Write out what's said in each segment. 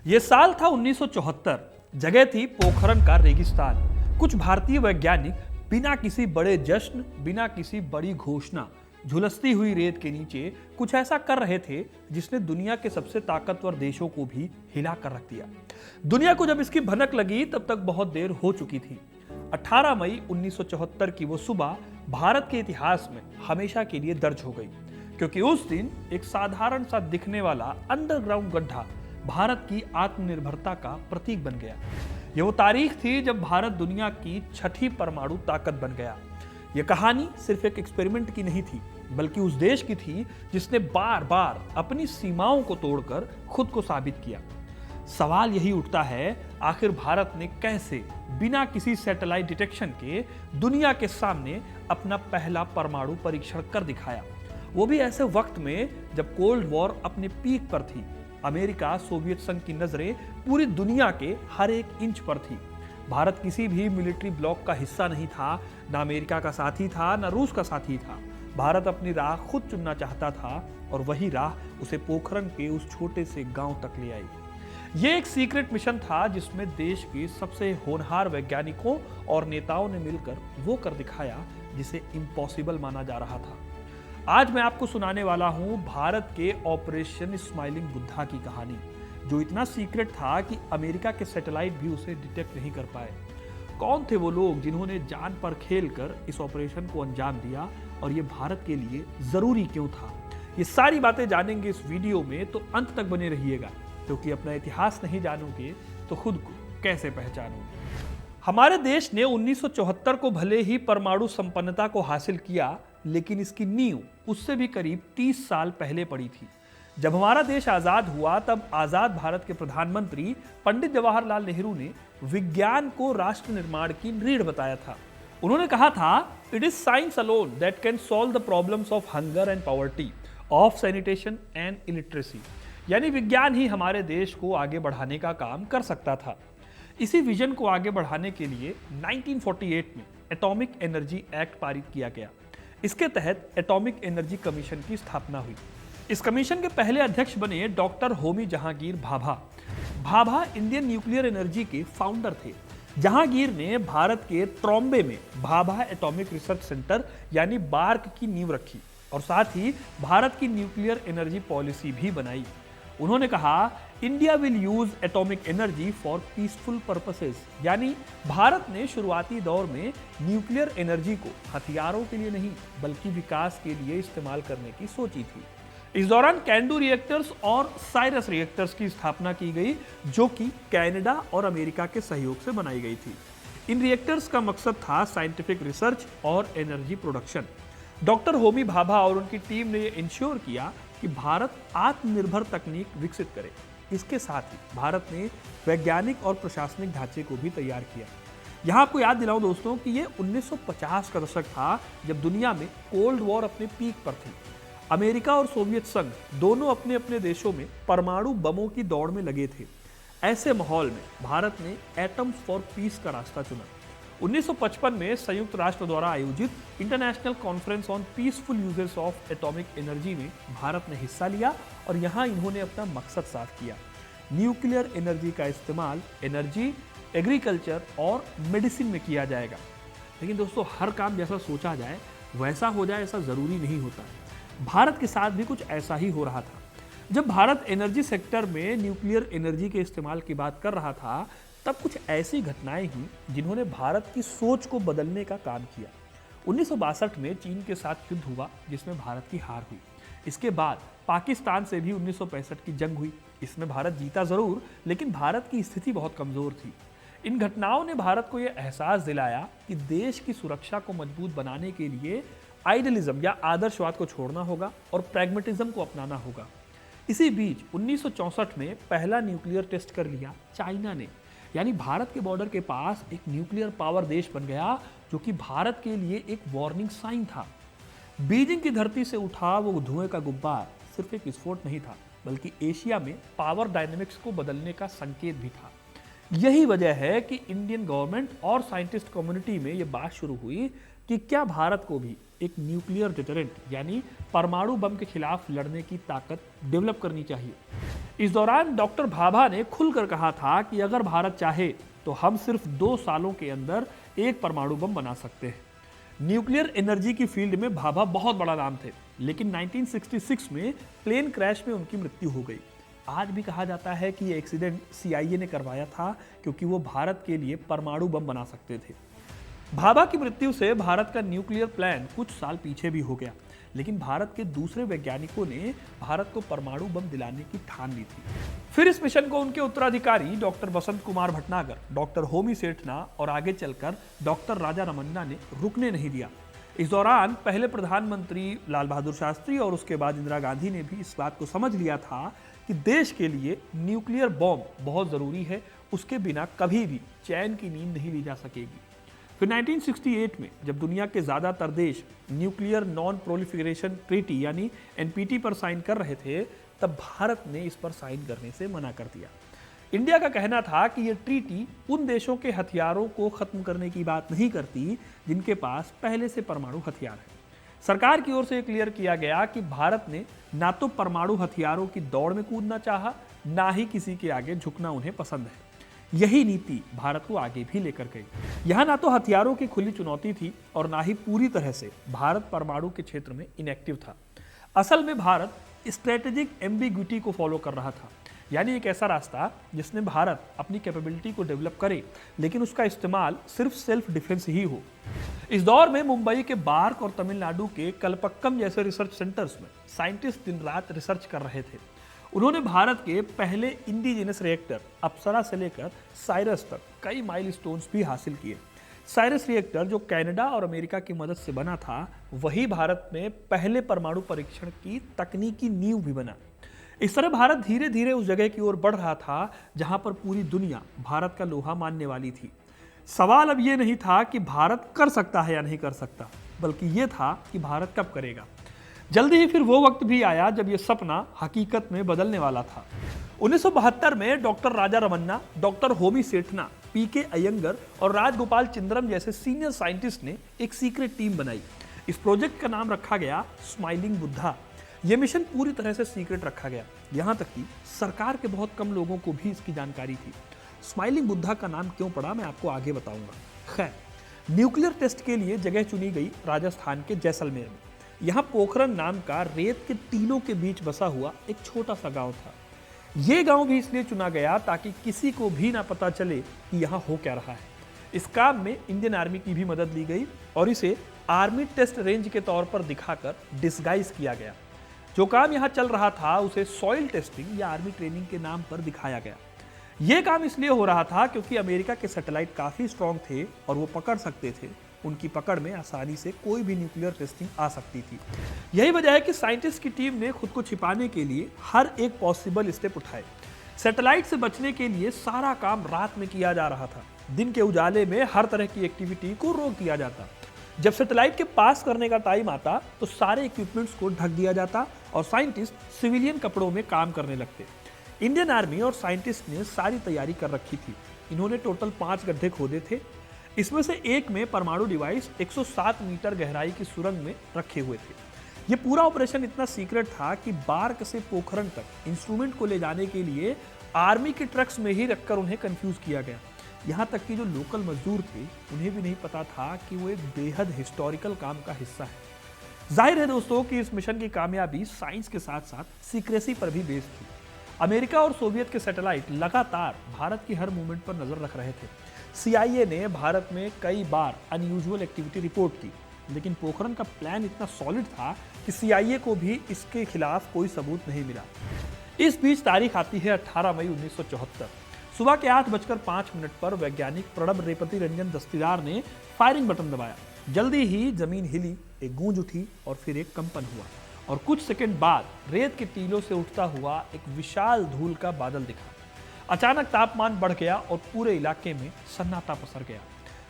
ये साल था 1974। जगह थी पोखरण का रेगिस्तान। कुछ भारतीय वैज्ञानिक बिना किसी बड़े जश्न, बिना किसी बड़ी घोषणा, झुलसती हुई रेत के नीचे कुछ ऐसा कर रहे थे जिसने दुनिया के सबसे ताकतवर देशों को भी हिला कर रख दिया। दुनिया को जब इसकी भनक लगी तब तक बहुत देर हो चुकी थी। 18 मई 1974 की वो सुबह भारत के इतिहास में हमेशा के लिए दर्ज हो गई, क्योंकि उस दिन एक साधारण सा दिखने वाला अंडरग्राउंड गड्ढा भारत की आत्मनिर्भरता का प्रतीक बन गया। यह वो तारीख थी जब भारत दुनिया की छठी परमाणु ताकत बन गया। यह कहानी सिर्फ एक एक्सपेरिमेंट की नहीं थी, बल्कि उस देश की थी जिसने बार बार अपनी सीमाओं को तोड़कर खुद को साबित किया। सवाल यही उठता है, आखिर भारत ने कैसे बिना किसी सैटेलाइट डिटेक्शन के दुनिया के सामने अपना पहला परमाणु परीक्षण कर दिखाया, वो भी ऐसे वक्त में जब कोल्ड वॉर अपने पीक पर थी। अमेरिका, सोवियत संघ की नजरें पूरी दुनिया के हर एक इंच पर थी। भारत किसी भी मिलिट्री ब्लॉक का हिस्सा नहीं था, ना अमेरिका का साथी था, ना रूस का साथी था। भारत अपनी राह खुद चुनना चाहता था और वही राह उसे पोखरण के उस छोटे से गांव तक ले आई। ये एक सीक्रेट मिशन था जिसमें देश के सबसे होनहार वैज्ञानिकों और नेताओं ने मिलकर वो कर दिखाया जिसे इम्पॉसिबल माना जा रहा था। आज मैं आपको सुनाने वाला हूं भारत के ऑपरेशन स्माइलिंग बुद्धा की कहानी, जो इतना सीक्रेट था कि अमेरिका के सैटेलाइट भी उसे डिटेक्ट नहीं कर पाए। कौन थे वो लोग जिन्होंने जान पर खेलकर इस ऑपरेशन को अंजाम दिया और ये भारत के लिए जरूरी क्यों था? ये सारी बातें जानेंगे इस वीडियो में, तो अंत तक बने रहिएगा, क्योंकि अपना इतिहास नहीं जानोगे तो खुद को कैसे पहचानोगे। हमारे देश ने 1974 को भले ही परमाणु संपन्नता को हासिल किया, लेकिन इसकी नींव उससे भी करीब 30 साल पहले पड़ी थी। जब हमारा देश आजाद हुआ तब आजाद भारत के प्रधानमंत्री पंडित जवाहरलाल नेहरू ने विज्ञान को राष्ट्र निर्माण की रीढ़ बताया था। उन्होंने कहा था, it is science alone that can solve the problems of hunger and poverty, of sanitation and illiteracy. यानी विज्ञान ही हमारे देश को आगे बढ़ाने का काम कर सकता था। इसी विजन को आगे बढ़ाने के लिए 1948 में एटॉमिक एनर्जी एक्ट पारित किया गया। इसके तहत एटॉमिक एनर्जी कमीशन की स्थापना हुई। इस कमीशन के पहले अध्यक्ष बने doctor Homi Jahangir Bhabha. Bhabha Indian nuclear energy के फाउंडर थे। जहांगीर ने भारत के ट्रॉम्बे में भाभा एटॉमिक रिसर्च सेंटर यानी बार्क की नींव रखी और साथ ही भारत की न्यूक्लियर एनर्जी पॉलिसी भी बनाई। उन्होंने कहा, India will use atomic energy for peaceful purposes, यानी भारत ने शुरुआती दौर में न्यूक्लियर एनर्जी को हथियारों के लिए नहीं बल्कि विकास के लिए इस्तेमाल करने की सोची थी। इस दौरान कैंडू रिएक्टर्स और साइरस रिएक्टर्स की स्थापना की गई, जो कि कनाडा और अमेरिका के सहयोग से बनाई गई थी। इन रिएक्टर्स का मकसद था साइंटिफिक रिसर्च और energy production. Doctor Homi Bhabha और उनकी टीम ने यह इंश्योर किया कि भारत आत्मनिर्भर तकनीक विकसित करे। इसके साथ ही भारत ने वैज्ञानिक और प्रशासनिक ढांचे को भी तैयार किया। यहां आपको याद दिलाऊं दोस्तों कि ये 1950 का दशक था, जब दुनिया में कोल्ड वॉर अपने पीक पर थी। अमेरिका और सोवियत संघ दोनों अपने अपने देशों में परमाणु बमों की दौड़ में लगे थे। ऐसे माहौल में भारत ने एटम्स फॉर पीस का रास्ता चुना। 1955 में संयुक्त राष्ट्र द्वारा आयोजित international conference on peaceful uses of atomic energy में भारत ने हिस्सा लिया और यहां इन्होंने अपना मकसद साफ किया। न्यूक्लियर एनर्जी का इस्तेमाल एनर्जी, एग्रीकल्चर और मेडिसिन में किया जाएगा। लेकिन दोस्तों, हर काम जैसा सोचा जाए वैसा हो जाए ऐसा जरूरी नहीं होता। भारत के साथ भी कुछ ऐसा ही हो रहा था। जब भारत एनर्जी सेक्टर में न्यूक्लियर एनर्जी के इस्तेमाल की बात कर रहा था, तब कुछ ऐसी घटनाएं हुई जिन्होंने भारत की सोच को बदलने का काम किया। 1962 में चीन के साथ युद्ध हुआ, जिसमें भारत की हार हुई। इसके बाद पाकिस्तान से भी 1965 की जंग हुई। इसमें भारत जीता जरूर, लेकिन भारत की स्थिति बहुत कमजोर थी। इन घटनाओं ने भारत को यह एहसास दिलाया कि देश की सुरक्षा को मजबूत बनाने के लिए आइडियलिज्म या आदर्शवाद को छोड़ना होगा और प्रैग्मेटिज्म को अपनाना होगा। इसी बीच 1964 में पहला न्यूक्लियर टेस्ट कर लिया चाइना ने, यानी भारत के बॉर्डर के पास एक न्यूक्लियर पावर देश बन गया, जो कि भारत के लिए एक वार्निंग साइन था। बीजिंग की धरती से उठा वो धुएं का गुब्बार सिर्फ एक विस्फोट नहीं था, बल्कि एशिया में पावर डायनेमिक्स को बदलने का संकेत भी था। यही वजह है कि इंडियन गवर्नमेंट और साइंटिस्ट कम्युनिटी में यह बात शुरू हुई कि क्या भारत को भी एक न्यूक्लियर डिटरेंट यानी परमाणु बम के खिलाफ लड़ने की ताकत डेवलप करनी चाहिए। इस दौरान डॉक्टर भाभा ने खुलकर कहा था कि अगर भारत चाहे तो हम सिर्फ 2 सालों के अंदर एक परमाणु बम बना सकते हैं। न्यूक्लियर एनर्जी की फील्ड में भाभा बहुत बड़ा नाम थे, लेकिन 1966 में प्लेन क्रैश में उनकी मृत्यु हो गई। आज भी कहा जाता है कि यह एक्सीडेंट CIA ने करवाया था क्योंकि वो भारत के लिए परमाणु बम बना सकते थे। भाभा की मृत्यु से भारत का न्यूक्लियर प्लान कुछ साल पीछे भी हो गया, लेकिन भारत के दूसरे वैज्ञानिकों ने भारत को परमाणु बम दिलाने की ठान ली थी। फिर इस मिशन को उनके उत्तराधिकारी डॉक्टर बसंत कुमार भटनागर, डॉक्टर होमी सेठना और आगे चलकर डॉक्टर राजा रमन्ना ने रुकने नहीं दिया। इस दौरान पहले प्रधानमंत्री लाल बहादुर शास्त्री और उसके बाद इंदिरा गांधी ने भी इस बात को समझ लिया था कि देश के लिए न्यूक्लियर बॉम्ब बहुत जरूरी है, उसके बिना कभी भी चैन की नींद नहीं ली जा सकेगी। फिर 1968 में जब दुनिया के ज़्यादातर देश न्यूक्लियर नॉन प्रोलिफरेशन ट्रीटी यानी NPT पर साइन कर रहे थे, तब भारत ने इस पर साइन करने से मना कर दिया। इंडिया का कहना था कि यह ट्रीटी उन देशों के हथियारों को खत्म करने की बात नहीं करती जिनके पास पहले से परमाणु हथियार है। सरकार की ओर से क्लियर किया गया कि भारत ने ना तो परमाणु हथियारों की दौड़ में कूदना चाहा, ना ही किसी के आगे झुकना उन्हें पसंद है। यही नीति भारत को आगे भी लेकर गई। यहाँ ना तो हथियारों की खुली चुनौती थी और ना ही पूरी तरह से भारत परमाणु के क्षेत्र में इनएक्टिव था। असल में भारत स्ट्रेटेजिक एम्बिग्विटी को फॉलो कर रहा था, यानी एक ऐसा रास्ता जिसने भारत अपनी कैपेबिलिटी को डेवलप करे लेकिन उसका इस्तेमाल सिर्फ सेल्फ डिफेंस ही हो। इस दौर में मुंबई के बार्क और तमिलनाडु के कलपक्कम जैसे रिसर्च सेंटर्स में साइंटिस्ट दिन रात रिसर्च कर रहे थे। उन्होंने भारत के पहले इंडिजिनस रिएक्टर अप्सरा से लेकर साइरस तक कई माइलस्टोन्स भी हासिल किए। साइरस रिएक्टर जो कनाडा और अमेरिका की मदद से बना था, वही भारत में पहले परमाणु परीक्षण की तकनीकी नींव भी बना। इस तरह भारत धीरे धीरे उस जगह की ओर बढ़ रहा था जहां पर पूरी दुनिया भारत का लोहा मानने वाली थी। सवाल अब यह नहीं था कि भारत कर सकता है या नहीं कर सकता, बल्कि यह था कि भारत कब करेगा। जल्दी ही फिर वो वक्त भी आया जब यह सपना हकीकत में बदलने वाला था। 1972 में doctor Raja Ramanna, doctor Homi Sethna, PK Iyengar और राजगोपाल चंद्रम जैसे सीनियर साइंटिस्ट ने एक सीक्रेट टीम बनाई। इस प्रोजेक्ट का नाम रखा गया स्माइलिंग बुद्धा। यह मिशन पूरी तरह से सीक्रेट रखा गया, यहां तक कि सरकार के बहुत कम लोगों को भी इसकी जानकारी थी। स्माइलिंग बुद्धा का नाम क्यों पड़ा, मैं आपको आगे बताऊंगा। खैर, न्यूक्लियर टेस्ट के लिए जगह चुनी गई राजस्थान के जैसलमेर में। यहाँ पोखरन नाम का रेत के टीलों के बीच बसा हुआ एक छोटा सा गांव था। ये गांव भी इसलिए चुना गया ताकि किसी को भी ना पता चले कि यहाँ हो क्या रहा है। इस काम में इंडियन आर्मी की भी मदद ली गई और इसे आर्मी टेस्ट रेंज के तौर पर दिखाकर डिस्गाइज किया गया। जो काम यहाँ चल रहा था उसे सॉइल टेस्टिंग या आर्मी ट्रेनिंग के नाम पर दिखाया गया। यह काम इसलिए हो रहा था क्योंकि अमेरिका के सैटेलाइट काफी स्ट्रांग थे और वो पकड़ सकते थे। उनकी पकड़ में आसानी से कोई भी न्यूक्लियर टेस्टिंग आ सकती थी। यही वजह है कि साइंटिस्ट की टीम ने खुद को छिपाने के लिए हर एक पॉसिबल स्टेप उठाए। सैटेलाइट से बचने के लिए सारा काम रात में किया जा रहा था। दिन के उजाले में हर तरह की एक्टिविटी को रोक दिया जाता। जब सैटेलाइट के पास करने का टाइम आता तो सारे इक्विपमेंट्स को ढक दिया जाता और साइंटिस्ट सिविलियन कपड़ों में काम करने लगते। इंडियन आर्मी और साइंटिस्ट ने सारी तैयारी कर रखी थी। इन्होंने टोटल 5 गड्ढे खोदे थे। इसमें से एक में परमाणु डिवाइस 107 मीटर गहराई की सुरंग में रखे हुए थे। यह पूरा ऑपरेशन इतना सीक्रेट था कि बार्क से पोखरन तक इंस्ट्रूमेंट को ले जाने के लिए आर्मी के ट्रक्स में ही रखकर उन्हें कंफ्यूज किया गया। यहाँ तक कि जो लोकल मजदूर थे उन्हें भी नहीं पता था कि वो एक बेहद हिस्टोरिकल काम का हिस्सा है। जाहिर है दोस्तों कि इस मिशन की कामयाबी साइंस के साथ साथ सीक्रेसी पर भी बेस्ड थी। अमेरिका और सोवियत के सैटेलाइट लगातार भारत की हर मूवमेंट पर नजर रख रहे थे। CIA ने भारत में कई बार अनयूजुअल एक्टिविटी रिपोर्ट की, लेकिन पोखरन का प्लान इतना सॉलिड था कि CIA को भी इसके खिलाफ कोई सबूत नहीं मिला। इस बीच तारीख आती है 18 मई 1974। सुबह के 8:05 पर वैज्ञानिक प्रणब रेपति रंजन दस्तीदार ने फायरिंग बटन दबाया। जल्दी ही जमीन हिली, एक गूंज उठी और फिर एक कंपन हुआ और कुछ सेकंड बाद रेत के टीलों से उठता हुआ एक विशाल धूल का बादल दिखा। अचानक तापमान बढ़ गया और पूरे इलाके में सन्नाटा पसर गया।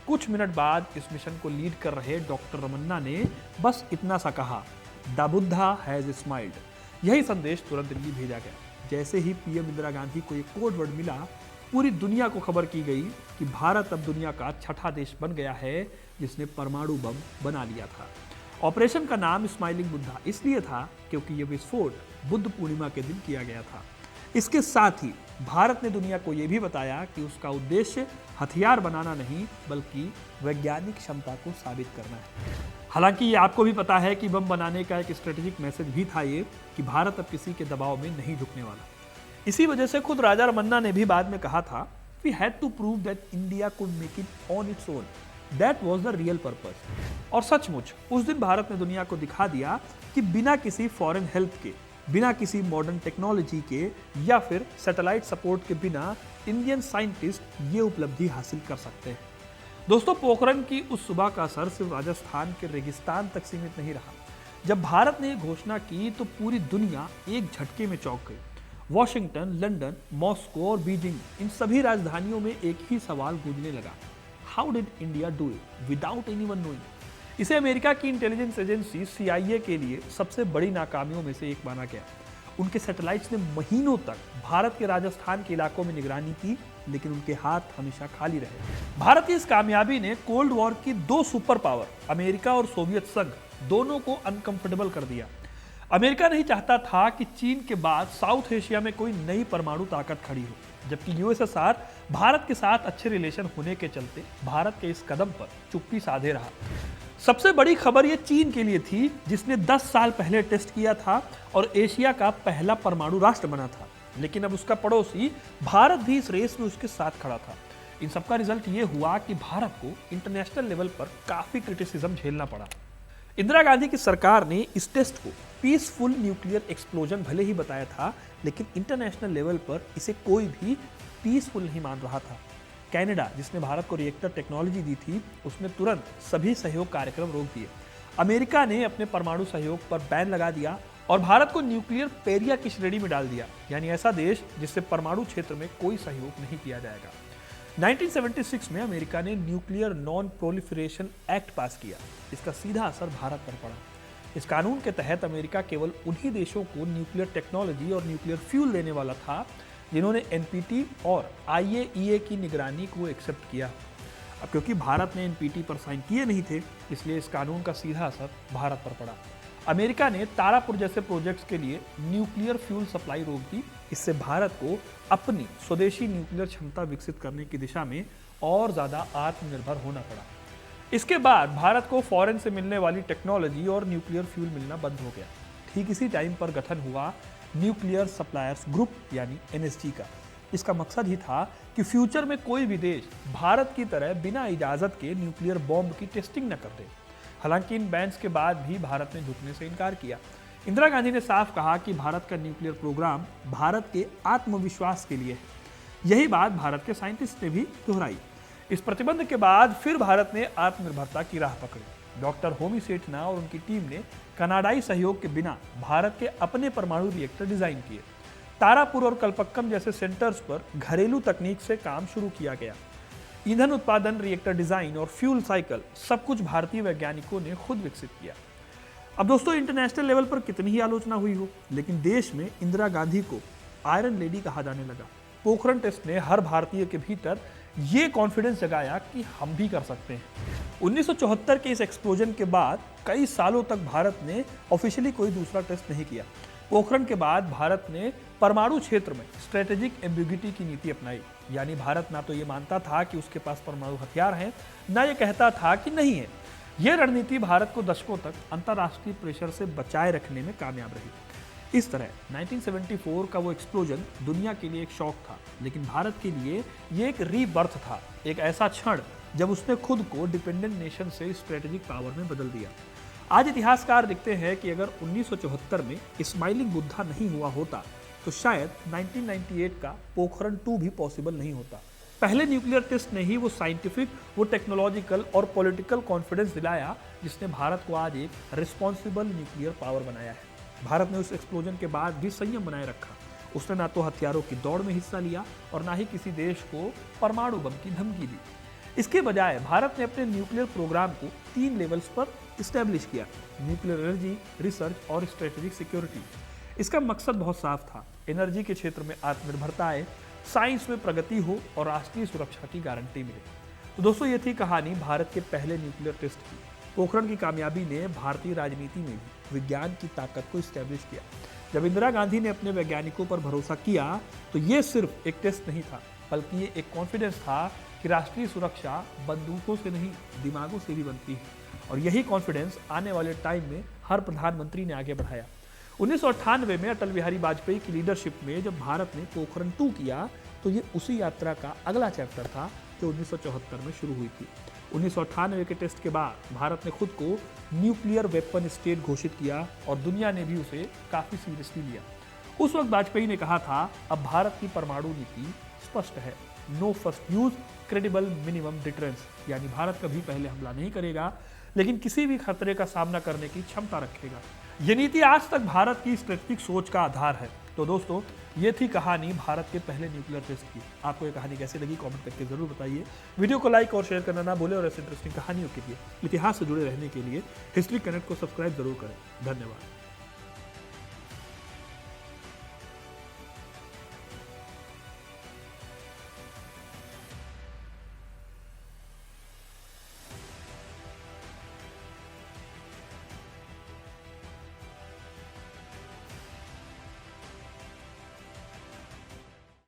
कुछ मिनट बाद इस मिशन को लीड कर रहे डॉक्टर रमन्ना ने बस इतना सा कहा, द बुद्धा हैज स्माइल्ड। यही संदेश तुरंत दिल्ली भेजा गया। जैसे ही PM इंदिरा गांधी को एक कोड वर्ड मिला, पूरी दुनिया को खबर की गई कि भारत अब दुनिया का 6ठा देश बन गया है जिसने परमाणु बम बना लिया था। ऑपरेशन का नाम स्माइलिंग बुद्धा इसलिए था क्योंकि यह विस्फोट बुद्ध पूर्णिमा के दिन किया गया था। इसके साथ ही भारत ने दुनिया को यह भी बताया कि उसका उद्देश्य हथियार बनाना नहीं बल्कि वैज्ञानिक क्षमता को साबित करना है। हालांकि ये आपको भी पता है कि बम बनाने का एक स्ट्रेटेजिक मैसेज भी था ये कि भारत अब किसी के दबाव में नहीं झुकने वाला। इसी वजह से खुद राजा रमन्ना ने भी बाद में कहा था, we had to prove that India could make it on its own, that was the real purpose. और सचमुच उस दिन भारत ने दुनिया को दिखा दिया कि बिना किसी फॉरेन हेल्प के, बिना किसी मॉडर्न टेक्नोलॉजी के या फिर सैटेलाइट सपोर्ट के बिना इंडियन साइंटिस्ट ये उपलब्धि हासिल कर सकते हैं। दोस्तों, पोखरण की उस सुबह का असर सिर्फ राजस्थान के रेगिस्तान तक सीमित नहीं रहा। जब भारत ने घोषणा की तो पूरी दुनिया एक झटके में चौंक गई। वॉशिंगटन, लंदन, मॉस्को और बीजिंग, इन सभी राजधानियों में एक ही सवाल गूंजने लगा, how did India do it without anyone knowing. इसे अमेरिका की इंटेलिजेंस एजेंसी CIA के लिए सबसे बड़ी नाकामियों में से एक माना गया। उनके सैटेलाइट्स ने महीनों तक भारत के राजस्थान के इलाकों में निगरानी की, लेकिन उनके हाथ हमेशा खाली रहे। भारत की इस कामयाबी ने कोल्ड वॉर की 2 सुपर पावर अमेरिका और सोवियत संघ दोनों को अनकंफर्टेबल कर दिया। अमेरिका नहीं चाहता था कि चीन के बाद साउथ एशिया में कोई नई परमाणु ताकत खड़ी हो, जबकि USSR भारत के साथ अच्छे रिलेशन होने के चलते भारत के इस कदम पर चुप्पी साधे रहा। सबसे बड़ी खबर यह चीन के लिए थी, जिसने 10 साल पहले टेस्ट किया था और एशिया का पहला परमाणु राष्ट्र बना था। लेकिन अब उसका पड़ोसी भारत भी इस रेस में उसके साथ खड़ा था। इन सबका रिजल्ट ये हुआ कि भारत को इंटरनेशनल लेवल पर काफी क्रिटिसिज्म झेलना पड़ा। इंदिरा गांधी की सरकार ने इस टेस्ट को पीसफुल न्यूक्लियर एक्सप्लोजन भले ही बताया था, लेकिन इंटरनेशनल लेवल पर इसे कोई भी पीसफुल नहीं मान रहा था। कनाडा, जिसने भारत को रिएक्टर टेक्नोलॉजी दी थी, उसने तुरंत सभी सहयोग कार्यक्रम रोक दिए। अमेरिका ने अपने परमाणु सहयोग पर बैन लगा दिया और भारत को न्यूक्लियर पेरिया की श्रेणी में डाल दिया, यानी ऐसा देश जिससे परमाणु क्षेत्र में कोई सहयोग नहीं किया जाएगा। 1976 में अमेरिका ने न्यूक्लियर नॉन प्रोलिफरेशन एक्ट पास किया। इसका सीधा असर भारत पर पड़ा। इस कानून के तहत अमेरिका केवल उन्हीं देशों को न्यूक्लियर टेक्नोलॉजी और न्यूक्लियर फ्यूल देने वाला था जिन्होंने NPT और IAEA की निगरानी को एक्सेप्ट किया। अब क्योंकि भारत ने NPT पर साइन किए नहीं थे, इसलिए इस कानून का सीधा असर भारत पर पड़ा। अमेरिका ने तारापुर जैसे प्रोजेक्ट्स के लिए न्यूक्लियर फ्यूल सप्लाई रोक दी। इससे भारत को अपनी स्वदेशी न्यूक्लियर क्षमता विकसित करने की दिशा में और ज्यादा आत्मनिर्भर होना पड़ा। इसके बाद भारत को फॉरेन से मिलने वाली टेक्नोलॉजी और न्यूक्लियर फ्यूल मिलना बंद हो गया। ठीक इसी टाइम पर गठन हुआ न्यूक्लियर सप्लायर्स ग्रुप यानी NSG का। इसका मकसद ही था कि फ्यूचर में कोई भी देश भारत की तरह बिना इजाजत के न्यूक्लियर बॉम्ब की टेस्टिंग न कर दे। हालांकि इन बैन्स के बाद भी भारत ने झुकने से इनकार किया। इंदिरा गांधी ने साफ कहा कि भारत का न्यूक्लियर प्रोग्राम भारत के आत्मविश्वास के लिए है। यही बात भारत के साइंटिस्ट ने भी दोहराई। इस प्रतिबंध के बाद फिर भारत ने आत्मनिर्भरता की राह पकड़ी। डॉक्टर होमी सेठना और उनकी टीम ने कनाडाई सहयोग के बिना भारत के अपने परमाणु रिएक्टर डिजाइन किए। तारापुर और कलपक्कम जैसे सेंटर्स पर घरेलू तकनीक से काम शुरू किया गया। ईंधन उत्पादन, रिएक्टर डिजाइन और फ्यूल साइकिल सब कुछ भारतीय वैज्ञानिकों ने खुद विकसित किया। अब दोस्तों, इंटरनेशनल लेवल पर कितनी ही आलोचना हुई हो, लेकिन देश में इंदिरा गांधी को आयरन लेडी कहा जाने लगा। पोखरण टेस्ट ने हर भारतीय के भीतर ये कॉन्फिडेंस जगाया कि हम भी कर सकते हैं। 1974 के इस एक्सप्लोजन के बाद कई सालों तक भारत ने ऑफिशियली कोई दूसरा टेस्ट नहीं किया। पोखरण के बाद भारत ने परमाणु क्षेत्र में स्ट्रेटेजिक एम्बिग्युइटी की नीति अपनाई, यानी भारत ना तो ये मानता था कि उसके पास परमाणु हथियार हैं, ना ये कहता था कि नहीं है। यह रणनीति भारत को दशकों तक अंतर्राष्ट्रीय प्रेशर से बचाए रखने में कामयाब रही। इस तरह 1974 का वो एक्सप्लोजन दुनिया के लिए एक शॉक था, लेकिन भारत के लिए ये एक रीबर्थ था, एक ऐसा क्षण जब उसने खुद को डिपेंडेंट नेशन से स्ट्रेटेजिक पावर में बदल दिया। आज इतिहासकार लिखते हैं कि अगर 1974 में स्माइलिंग बुद्धा नहीं हुआ होता तो शायद 1998 का पोखरण 2 भी पॉसिबल नहीं होता। पहले न्यूक्लियर टेस्ट ने ही वो साइंटिफिक, वो टेक्नोलॉजिकल और पॉलिटिकल कॉन्फिडेंस दिलाया जिसने भारत को आज एक रिस्पॉन्सिबल न्यूक्लियर पावर बनाया है। भारत ने उस एक्सप्लोजन के बाद भी संयम बनाए रखा। उसने ना तो हथियारों की दौड़ में हिस्सा लिया और ना ही किसी देश को परमाणु बम की धमकी दी। इसके बजाय भारत ने अपने न्यूक्लियर प्रोग्राम को 3 लेवल्स पर इस्टेब्लिश किया: न्यूक्लियर एनर्जी, रिसर्च और स्ट्रेटेजिक सिक्योरिटी। इसका मकसद बहुत साफ था, एनर्जी के क्षेत्र में आत्मनिर्भरता आए, साइंस में प्रगति हो और राष्ट्रीय सुरक्षा की गारंटी मिले। तो दोस्तों, ये थी कहानी भारत के पहले न्यूक्लियर टेस्ट की। पोखरण की कामयाबी ने भारतीय राजनीति में भी विज्ञान की ताकत को स्टैब्लिश किया। जब इंदिरा गांधी ने अपने वैज्ञानिकों पर भरोसा किया तो ये सिर्फ एक टेस्ट नहीं था, बल्कि ये एक कॉन्फिडेंस था कि राष्ट्रीय सुरक्षा बंदूकों से नहीं, दिमागों से भी बनती है। और यही कॉन्फिडेंस आने वाले टाइम में हर प्रधानमंत्री ने आगे बढ़ाया। 1998 में अटल बिहारी वाजपेयी की लीडरशिप में जब भारत ने पोखरण 2 किया तो ये उसी यात्रा का अगला चैप्टर था जो 1974 में शुरू हुई थी। 1998 के टेस्ट के बाद भारत ने खुद को न्यूक्लियर वेपन स्टेट घोषित किया और दुनिया ने भी उसे काफी सीरियसली लिया। उस वक्त वाजपेयी ने कहा था, अब भारत की परमाणु नीति स्पष्ट है, no first use, credible minimum deterrence, यानी भारत कभी पहले हमला नहीं करेगा लेकिन किसी भी खतरे का सामना करने की क्षमता रखेगा। ये नीति आज तक भारत की स्ट्रेटेजिक सोच का आधार है। तो दोस्तों, ये थी कहानी भारत के पहले न्यूक्लियर टेस्ट की। आपको ये कहानी कैसी लगी कमेंट करके जरूर बताइए। वीडियो को लाइक और शेयर करना ना भूलें और ऐसे इंटरेस्टिंग कहानियों के लिए, इतिहास से जुड़े रहने के लिए हिस्ट्री कनेक्ट को सब्सक्राइब जरूर करें। धन्यवाद।